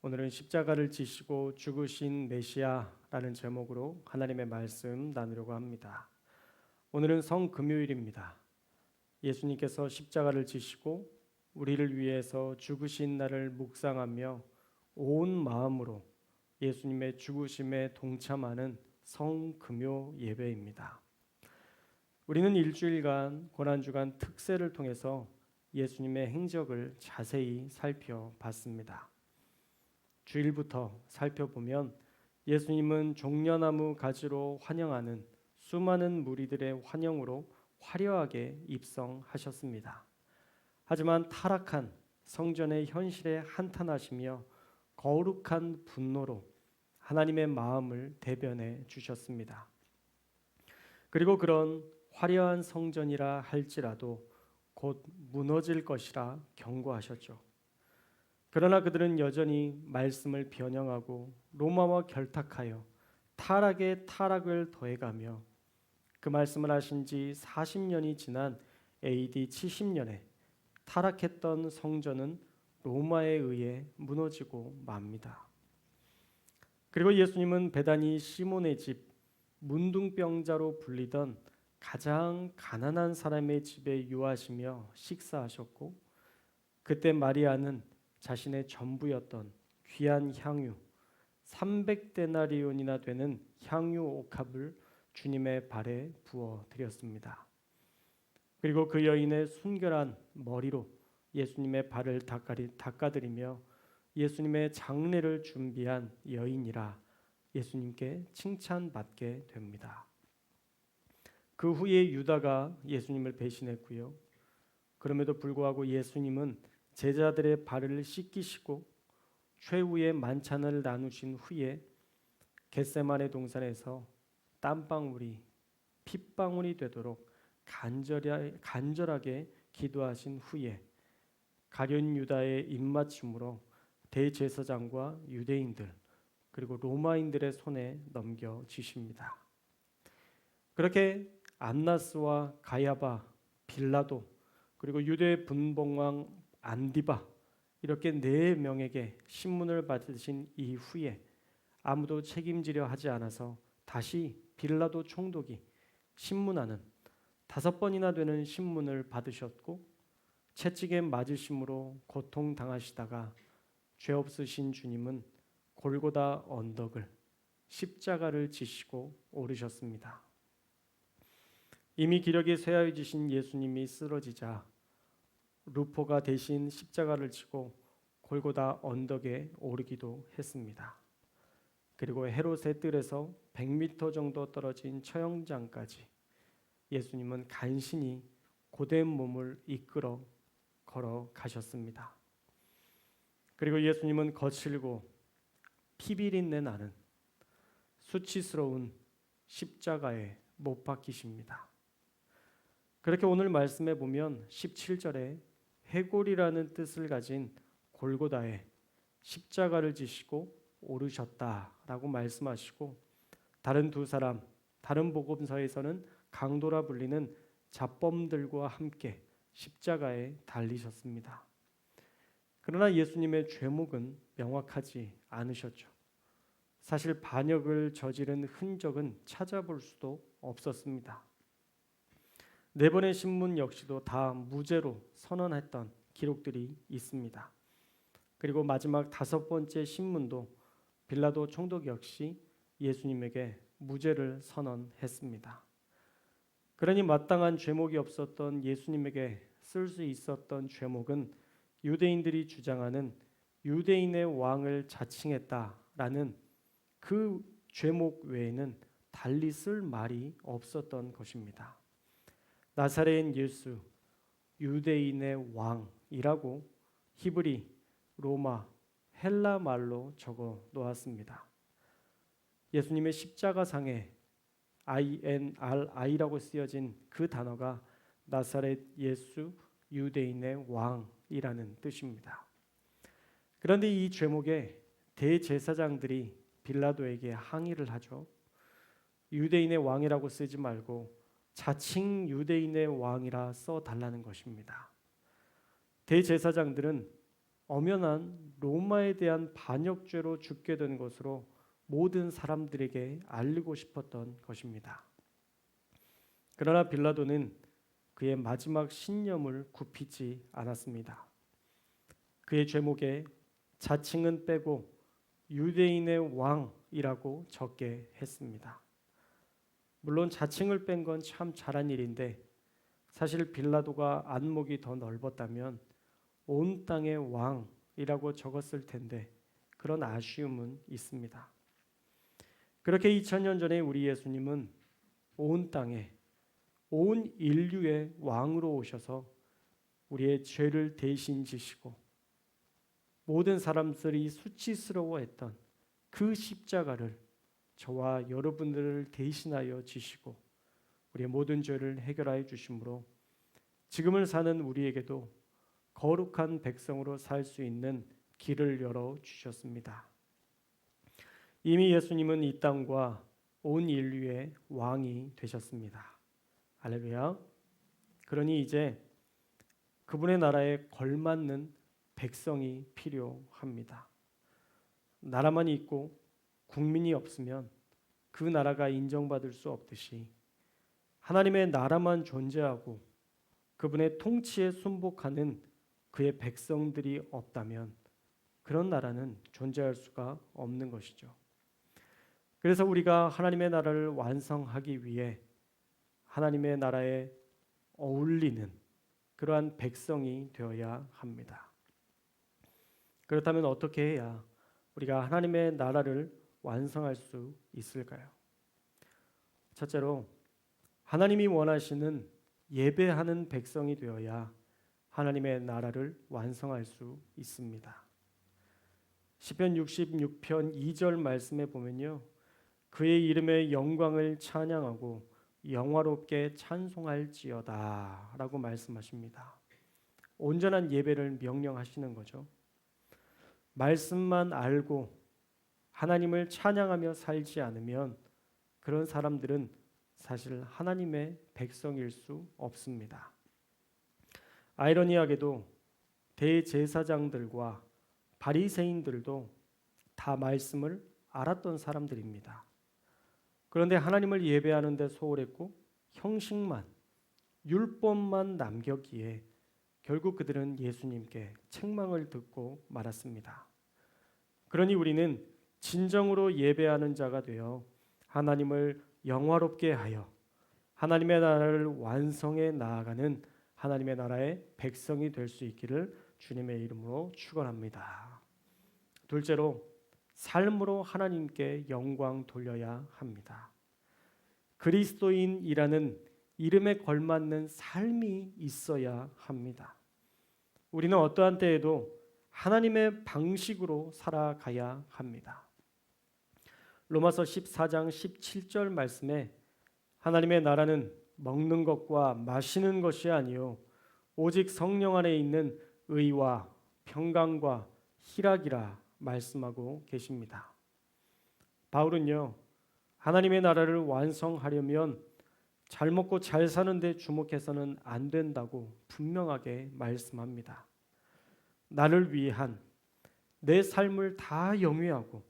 오늘은 십자가를 지시고 죽으신 메시아라는 제목으로 하나님의 말씀 나누려고 합니다. 오늘은 성금요일입니다. 예수님께서 십자가를 지시고 우리를 위해서 죽으신 날을 묵상하며 온 마음으로 예수님의 죽으심에 동참하는 성금요 예배입니다. 우리는 일주일간 고난주간 특세를 통해서 예수님의 행적을 자세히 살펴봤습니다. 주일부터 살펴보면 예수님은 종려나무 가지로 환영하는 수많은 무리들의 환영으로 화려하게 입성하셨습니다. 하지만 타락한 성전의 현실에 한탄하시며 거룩한 분노로 하나님의 마음을 대변해 주셨습니다. 그리고 그런 화려한 성전이라 할지라도 곧 무너질 것이라 경고하셨죠. 그러나 그들은 여전히 말씀을 변형하고 로마와 결탁하여 타락에 타락을 더해가며 그 말씀을 하신 지 40년이 지난 AD 70년에 타락했던 성전은 로마에 의해 무너지고 맙니다. 그리고 예수님은 베다니 시몬의 집 문둥병자로 불리던 가장 가난한 사람의 집에 유하시며 식사하셨고, 그때 마리아는 자신의 전부였던 귀한 향유 300데나리온이나 되는 향유 옥합을 주님의 발에 부어 드렸습니다. 그리고 그 여인의 순결한 머리로 예수님의 발을 닦아드리며 예수님의 장례를 준비한 여인이라 예수님께 칭찬받게 됩니다. 그 후에 유다가 예수님을 배신했고요. 그럼에도 불구하고 예수님은 제자들의 발을 씻기시고 최후의 만찬을 나누신 후에 겟세마네 동산에서 땀방울이 핏방울이 되도록 간절하게 기도하신 후에 가룟 유다의 입맞춤으로 대제사장과 유대인들 그리고 로마인들의 손에 넘겨지십니다. 그렇게 안나스와 가야바, 빌라도 그리고 유대 분봉왕 안디바 이렇게 4명에게 신문을 받으신 이후에 아무도 책임지려 하지 않아서 다시 빌라도 총독이 신문하는 5번이나 되는 신문을 받으셨고, 채찍에 맞으심으로 고통당하시다가 죄 없으신 주님은 골고다 언덕을 십자가를 지시고 오르셨습니다. 이미 기력이 쇠하여지신 예수님이 쓰러지자 루포가 대신 십자가를 지고 골고다 언덕에 오르기도 했습니다. 그리고 헤롯의 뜰에서 100m 정도 떨어진 처형장까지 예수님은 간신히 고된 몸을 이끌어 걸어가셨습니다. 그리고 예수님은 거칠고 피비린내 나는 수치스러운 십자가에 못 박히십니다. 그렇게 오늘 말씀에 보면 17절에 해골이라는 뜻을 가진 골고다에 십자가를 지시고 오르셨다라고 말씀하시고, 다른 두 사람, 다른 복음서에서는 강도라 불리는 잡범들과 함께 십자가에 달리셨습니다. 그러나 예수님의 죄목은 명확하지 않으셨죠. 사실 반역을 저지른 흔적은 찾아볼 수도 없었습니다. 4번의 신문 역시도 다 무죄로 선언했던 기록들이 있습니다. 그리고 마지막 5번째 신문도 빌라도 총독 역시 예수님에게 무죄를 선언했습니다. 그러니 마땅한 죄목이 없었던 예수님에게 쓸 수 있었던 죄목은 유대인들이 주장하는 유대인의 왕을 자칭했다라는 그 죄목 외에는 달리 쓸 말이 없었던 것입니다. 나사렛 예수, 유대인의 왕이라고 히브리, 로마, 헬라 말로 적어 놓았습니다. 예수님의 십자가상에 INRI라고 쓰여진 그 단어가 나사렛 예수, 유대인의 왕이라는 뜻입니다. 그런데 이 죄목에 대제사장들이 빌라도에게 항의를 하죠. 유대인의 왕이라고 쓰지 말고 자칭 유대인의 왕이라 써달라는 것입니다. 대제사장들은 엄연한 로마에 대한 반역죄로 죽게 된 것으로 모든 사람들에게 알리고 싶었던 것입니다. 그러나 빌라도는 그의 마지막 신념을 굽히지 않았습니다. 그의 죄목에 자칭은 빼고 유대인의 왕이라고 적게 했습니다. 물론 자칭을 뺀 건 참 잘한 일인데 사실 빌라도가 안목이 더 넓었다면 온 땅의 왕이라고 적었을 텐데 그런 아쉬움은 있습니다. 그렇게 2000년 전에 우리 예수님은 온 땅에 온 인류의 왕으로 오셔서 우리의 죄를 대신 지시고 모든 사람들이 수치스러워했던 그 십자가를 저와 여러분들을 대신하여 지시고 우리의 모든 죄를 해결하여 주심으로 지금을 사는 우리에게도 거룩한 백성으로 살 수 있는 길을 열어 주셨습니다. 이미 예수님은 이 땅과 온 인류의 왕이 되셨습니다. 할렐루야. 그러니 이제 그분의 나라에 걸맞는 백성이 필요합니다. 나라만 있고 국민이 없으면 그 나라가 인정받을 수 없듯이 하나님의 나라만 존재하고 그분의 통치에 순복하는 그의 백성들이 없다면 그런 나라는 존재할 수가 없는 것이죠. 그래서 우리가 하나님의 나라를 완성하기 위해 하나님의 나라에 어울리는 그러한 백성이 되어야 합니다. 그렇다면 어떻게 해야 우리가 하나님의 나라를 완성할 수 있을까요? 첫째로 하나님이 원하시는 예배하는 백성이 되어야 하나님의 나라를 완성할 수 있습니다. 시편 66편 2절 말씀에 보면요. 그의 이름의 영광을 찬양하고 영화롭게 찬송할지어다 라고 말씀하십니다. 온전한 예배를 명령하시는 거죠. 말씀만 알고 하나님을 찬양하며 살지 않으면 그런 사람들은 사실 하나님의 백성일 수 없습니다. 아이러니하게도 대제사장들과 바리새인들도 다 말씀을 알았던 사람들입니다. 그런데 하나님을 예배하는 데 소홀했고 형식만, 율법만 남겼기에 결국 그들은 예수님께 책망을 듣고 말았습니다. 그러니 우리는 진정으로 예배하는 자가 되어 하나님을 영화롭게 하여 하나님의 나라를 완성해 나아가는 하나님의 나라의 백성이 될 수 있기를 주님의 이름으로 축원합니다. 둘째로 삶으로 하나님께 영광 돌려야 합니다. 그리스도인이라는 이름에 걸맞는 삶이 있어야 합니다. 우리는 어떠한 때에도 하나님의 방식으로 살아가야 합니다. 로마서 14장 17절 말씀에 하나님의 나라는 먹는 것과 마시는 것이 아니요 오직 성령 안에 있는 의와 평강과 희락이라 말씀하고 계십니다. 바울은요. 하나님의 나라를 완성하려면 잘 먹고 잘 사는 데 주목해서는 안 된다고 분명하게 말씀합니다. 나를 위한 내 삶을 다 영위하고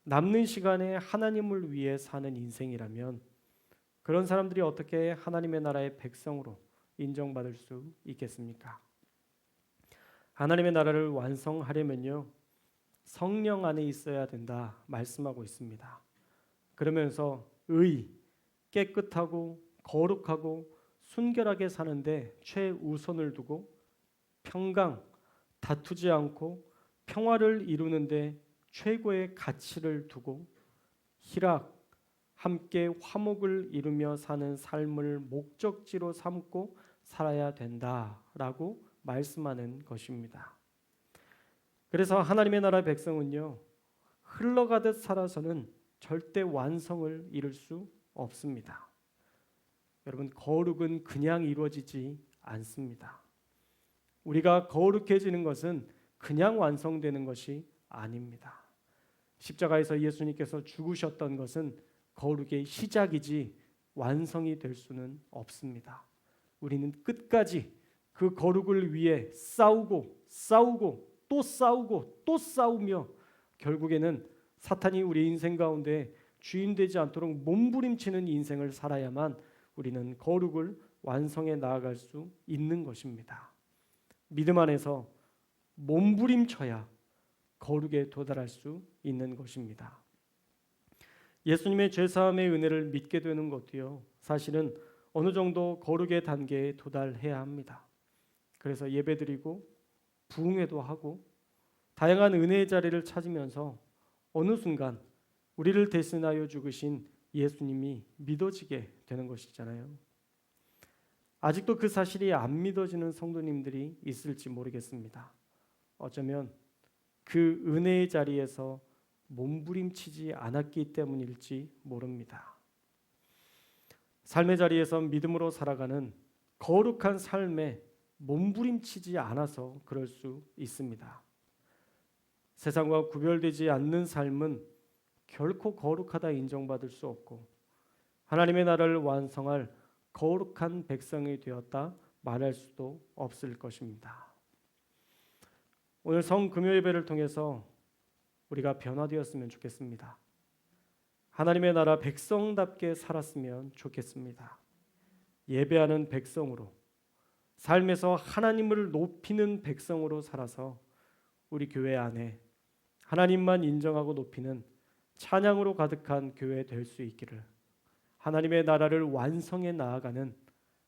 남는 시간에 하나님을 위해 사는 인생이라면 그런 사람들이 어떻게 하나님의 나라의 백성으로 인정받을 수 있겠습니까? 하나님의 나라를 완성하려면요. 성령 안에 있어야 된다 말씀하고 있습니다. 그러면서 깨끗하고 거룩하고 순결하게 사는데 최우선을 두고 평강, 다투지 않고 평화를 이루는데 최고의 가치를 두고 희락, 함께 화목을 이루며 사는 삶을 목적지로 삼고 살아야 된다라고 말씀하는 것입니다. 그래서 하나님의 나라 백성은요. 흘러가듯 살아서는 절대 완성을 이룰 수 없습니다. 여러분, 거룩은 그냥 이루어지지 않습니다. 우리가 거룩해지는 것은 그냥 완성되는 것이 아닙니다. 십자가에서 예수님께서 죽으셨던 것은 거룩의 시작이지 완성이 될 수는 없습니다. 우리는 끝까지 그 거룩을 위해 싸우고 또 싸우고 또 싸우며 결국에는 사탄이 우리 인생 가운데 주인 되지 않도록 몸부림치는 인생을 살아야만 우리는 거룩을 완성해 나아갈 수 있는 것입니다. 믿음 안에서 몸부림쳐야 거룩에 도달할 수 있는 것입니다. 예수님의 죄사함의 은혜를 믿게 되는 것도요, 사실은 어느 정도 거룩의 단계에 도달해야 합니다. 그래서 예배드리고 부흥회도 하고 다양한 은혜의 자리를 찾으면서 어느 순간 우리를 대신하여 죽으신 예수님이 믿어지게 되는 것이잖아요. 아직도 그 사실이 안 믿어지는 성도님들이 있을지 모르겠습니다. 어쩌면 그 은혜의 자리에서 몸부림치지 않았기 때문일지 모릅니다. 삶의 자리에서 믿음으로 살아가는 거룩한 삶에 몸부림치지 않아서 그럴 수 있습니다. 세상과 구별되지 않는 삶은 결코 거룩하다 인정받을 수 없고 하나님의 나라를 완성할 거룩한 백성이 되었다 말할 수도 없을 것입니다. 오늘 성금요 예배를 통해서 우리가 변화되었으면 좋겠습니다. 하나님의 나라 백성답게 살았으면 좋겠습니다. 예배하는 백성으로, 삶에서 하나님을 높이는 백성으로 살아서 우리 교회 안에 하나님만 인정하고 높이는 찬양으로 가득한 교회 될 수 있기를, 하나님의 나라를 완성해 나아가는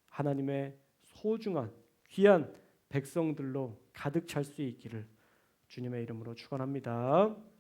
하나님의 소중한 귀한 백성들로 가득 찰 수 있기를 주님의 이름으로 축원합니다.